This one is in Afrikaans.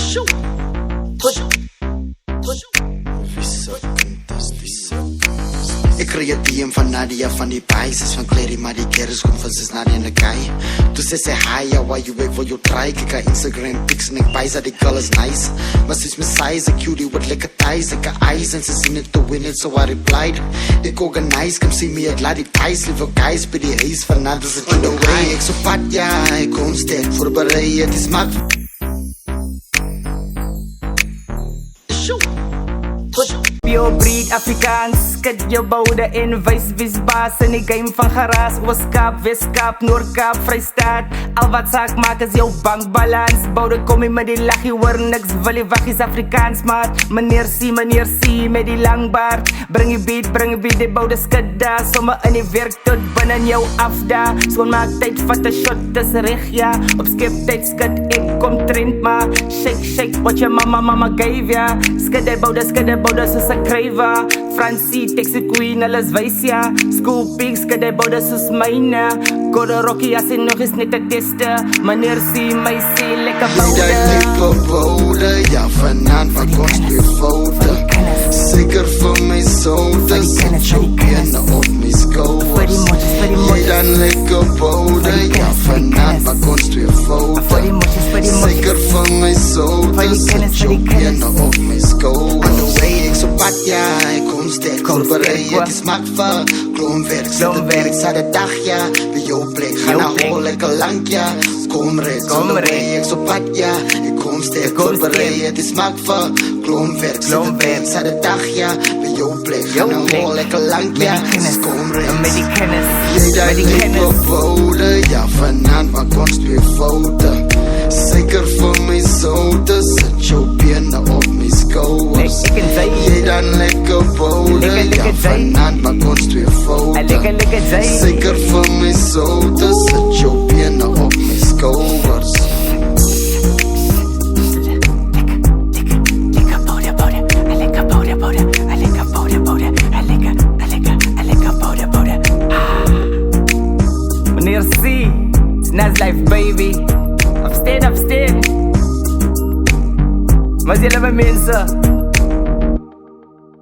Ik kreeg het DM van Nadia van die pijs. Van Clary, maar die kerels komt van zes Nadia in de kei. Toen ze zei hi, ja, why you wait for your try. Ik krijg Instagram pics en ik pijs dat die girl is nice. Maar ze is mijn size, een cutie with lekker thighs. Ik heb eyes en ze zien het to win it, so I replied. Ik organize, come see me, ik laat die pijs. Lieve guys, bij die haze van others het in the way. Ik zo pat, ja, ik kom sterk voorbereid. Het is mak. Pure breed Afrikaans, skud jou boude en wys baas in die game van geraas. Ooskaap, Weskaap, Noordkaap, Vrystaat. Al wat saak maak is jou bankbalans. Boude kom jy met die lachie, hoor niks, wil die waggies Afrikaans maat. Meneer C, met die lang baard. Bring die beat, die boude skud daar. Somme in die werk tot binnen jou afda. Skoon maak tyd, vat een shot, dis reg ja. Op skip tyd skud, ek kom trend maar. Shake, what your mama gave ya. Skud die boude, soos een kruiva. Francie, Texas Queen, alles wys ja. School pigs, skud die boude soos myne. Kode Rocky, as hy nog is net te teste. Meneer C, my C, lekker boude. Jy lekker boude, ja vanavond van ons weer foute. Zeker vir my soda, sit jou bene op my skouwers. Jy dan lekker boude, ja vanavond van ons weer foute. Zeker vir my soda, sit jou bene op my skouwers. On the way, ek so pad ja, ek kom sterk voorbereid. Het is mak vir kloonwerk, sit de werk, sa de dag ja. Bij jou plek, ga na hol lekker lang ja. Kom reeds, on the way, ek so pad ja. Ek kom sterk voorbereid. Het is mak vir kloonwerk, sit de werk, sa de dag ja. Bij jou plek, ga na hol lekker lang ja. Kom reeds, jy daar lekker boude. Ja vanavond maak ons twee foute. Zeker vir my soda, sit jou bene op my skouwers. Jy dan lekker boude, ja vanavond maak ons twee foute. Zeker vir my soda, sit jou bene op my skouwers. Meneer C, it's Nas Life baby. Upstate. Maar jullie hebben mensen.